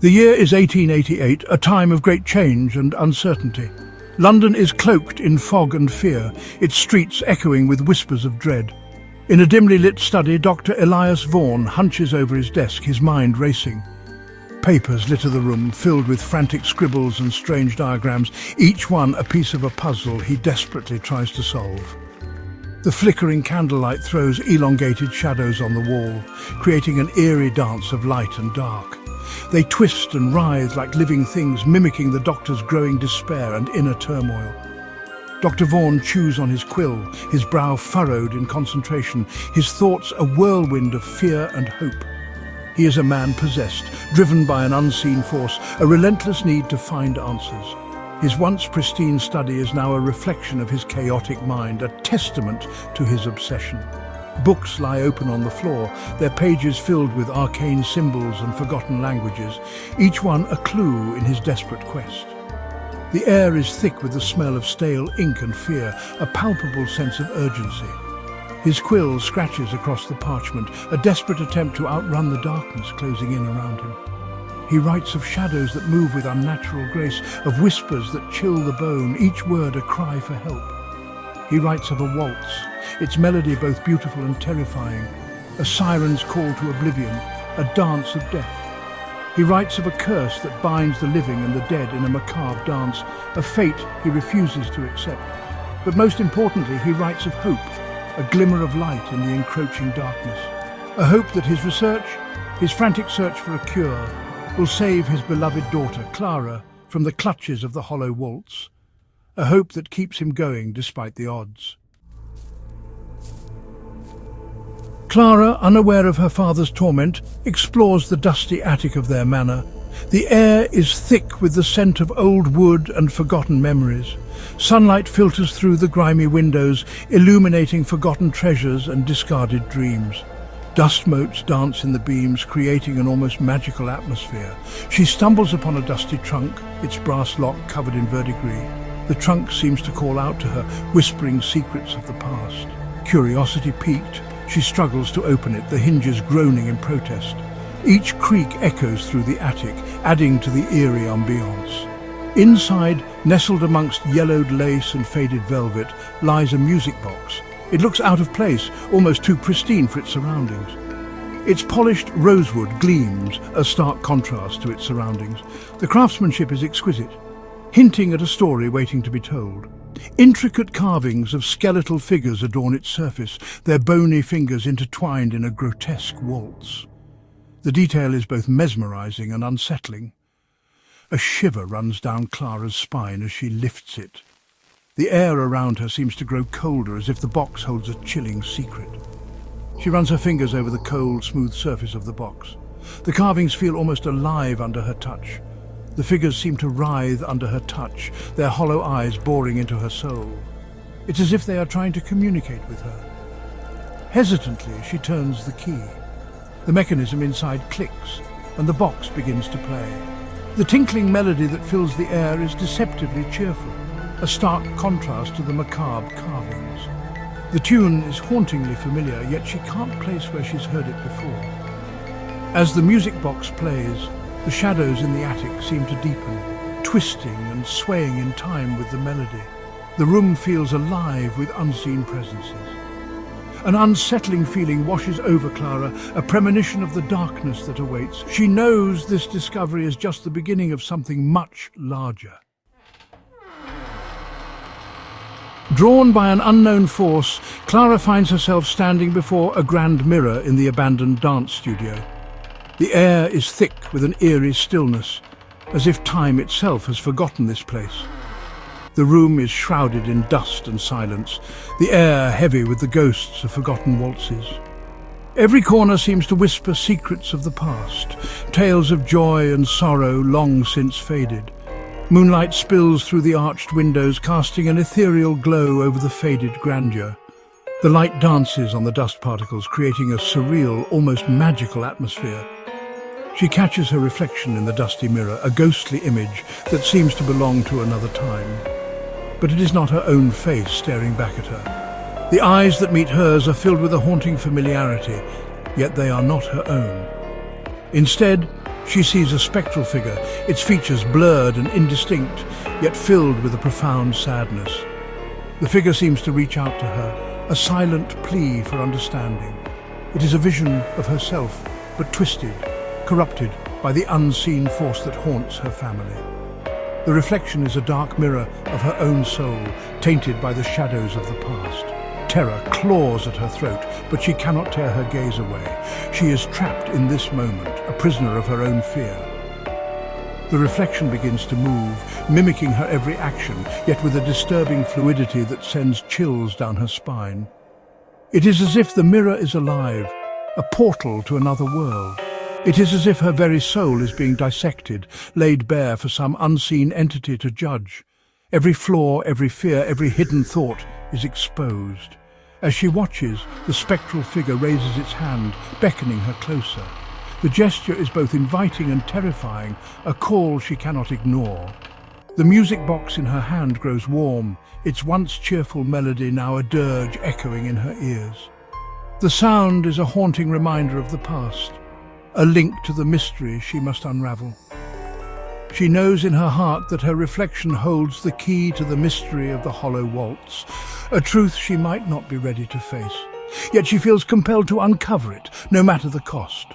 The year is 1888, a time of great change and uncertainty. London is cloaked in fog and fear, its streets echoing with whispers of dread. In a dimly lit study, Dr. Elias Vaughan hunches over his desk, his mind racing. Papers litter the room, filled with frantic scribbles and strange diagrams, each one a piece of a puzzle he desperately tries to solve. The flickering candlelight throws elongated shadows on the wall, creating an eerie dance of light and dark. They twist and writhe like living things, mimicking the doctor's growing despair and inner turmoil. Dr. Vaughan chews on his quill, his brow furrowed in concentration, his thoughts a whirlwind of fear and hope. He is a man possessed, driven by an unseen force, a relentless need to find answers. His once pristine study is now a reflection of his chaotic mind, a testament to his obsession. Books lie open on the floor, their pages filled with arcane symbols and forgotten languages, each one a clue in his desperate quest. The air is thick with the smell of stale ink and fear, a palpable sense of urgency. His quill scratches across the parchment, a desperate attempt to outrun the darkness closing in around him. He writes of shadows that move with unnatural grace, of whispers that chill the bone, each word a cry for help. He writes of a waltz, its melody both beautiful and terrifying, a siren's call to oblivion, a dance of death. He writes of a curse that binds the living and the dead in a macabre dance, a fate he refuses to accept. But most importantly, he writes of hope, a glimmer of light in the encroaching darkness. A hope that his research, his frantic search for a cure, will save his beloved daughter, Clara, from the clutches of the Hollow Waltz. A hope that keeps him going despite the odds. Clara, unaware of her father's torment, explores the dusty attic of their manor. The air is thick with the scent of old wood and forgotten memories. Sunlight filters through the grimy windows, illuminating forgotten treasures and discarded dreams. Dust motes dance in the beams, creating an almost magical atmosphere. She stumbles upon a dusty trunk, its brass lock covered in verdigris. The trunk seems to call out to her, whispering secrets of the past. Curiosity piqued, she struggles to open it, the hinges groaning in protest. Each creak echoes through the attic, adding to the eerie ambiance. Inside, nestled amongst yellowed lace and faded velvet, lies a music box. It looks out of place, almost too pristine for its surroundings. Its polished rosewood gleams, a stark contrast to its surroundings. The craftsmanship is exquisite, hinting at a story waiting to be told. Intricate carvings of skeletal figures adorn its surface, their bony fingers intertwined in a grotesque waltz. The detail is both mesmerizing and unsettling. A shiver runs down Clara's spine as she lifts it. The air around her seems to grow colder, as if the box holds a chilling secret. She runs her fingers over the cold, smooth surface of the box. The carvings feel almost alive under her touch. The figures seem to writhe under her touch, their hollow eyes boring into her soul. It's as if they are trying to communicate with her. Hesitantly, she turns the key. The mechanism inside clicks, and the box begins to play. The tinkling melody that fills the air is deceptively cheerful, a stark contrast to the macabre carvings. The tune is hauntingly familiar, yet she can't place where she's heard it before. As the music box plays, the shadows in the attic seem to deepen, twisting and swaying in time with the melody. The room feels alive with unseen presences. An unsettling feeling washes over Clara, a premonition of the darkness that awaits. She knows this discovery is just the beginning of something much larger. Drawn by an unknown force, Clara finds herself standing before a grand mirror in the abandoned dance studio. The air is thick with an eerie stillness, as if time itself has forgotten this place. The room is shrouded in dust and silence, the air heavy with the ghosts of forgotten waltzes. Every corner seems to whisper secrets of the past, tales of joy and sorrow long since faded. Moonlight spills through the arched windows, casting an ethereal glow over the faded grandeur. The light dances on the dust particles, creating a surreal, almost magical atmosphere. She catches her reflection in the dusty mirror, a ghostly image that seems to belong to another time. But it is not her own face staring back at her. The eyes that meet hers are filled with a haunting familiarity, yet they are not her own. Instead, She sees a spectral figure, its features blurred and indistinct, yet filled with a profound sadness. The figure seems to reach out to her, a silent plea for understanding. It is a vision of herself, but twisted, corrupted by the unseen force that haunts her family. The reflection is a dark mirror of her own soul, tainted by the shadows of the past. Terror claws at her throat, but she cannot tear her gaze away. She is trapped in this moment, a prisoner of her own fear. The reflection begins to move, mimicking her every action, yet with a disturbing fluidity that sends chills down her spine. It is as if the mirror is alive, a portal to another world. It is as if her very soul is being dissected, laid bare for some unseen entity to judge. Every flaw, every fear, every hidden thought is exposed. As she watches, the spectral figure raises its hand, beckoning her closer. The gesture is both inviting and terrifying, a call she cannot ignore. The music box in her hand grows warm, its once cheerful melody now a dirge echoing in her ears. The sound is a haunting reminder of the past, a link to the mystery she must unravel. She knows in her heart that her reflection holds the key to the mystery of the Hollow Waltz, a truth she might not be ready to face. Yet she feels compelled to uncover it, no matter the cost.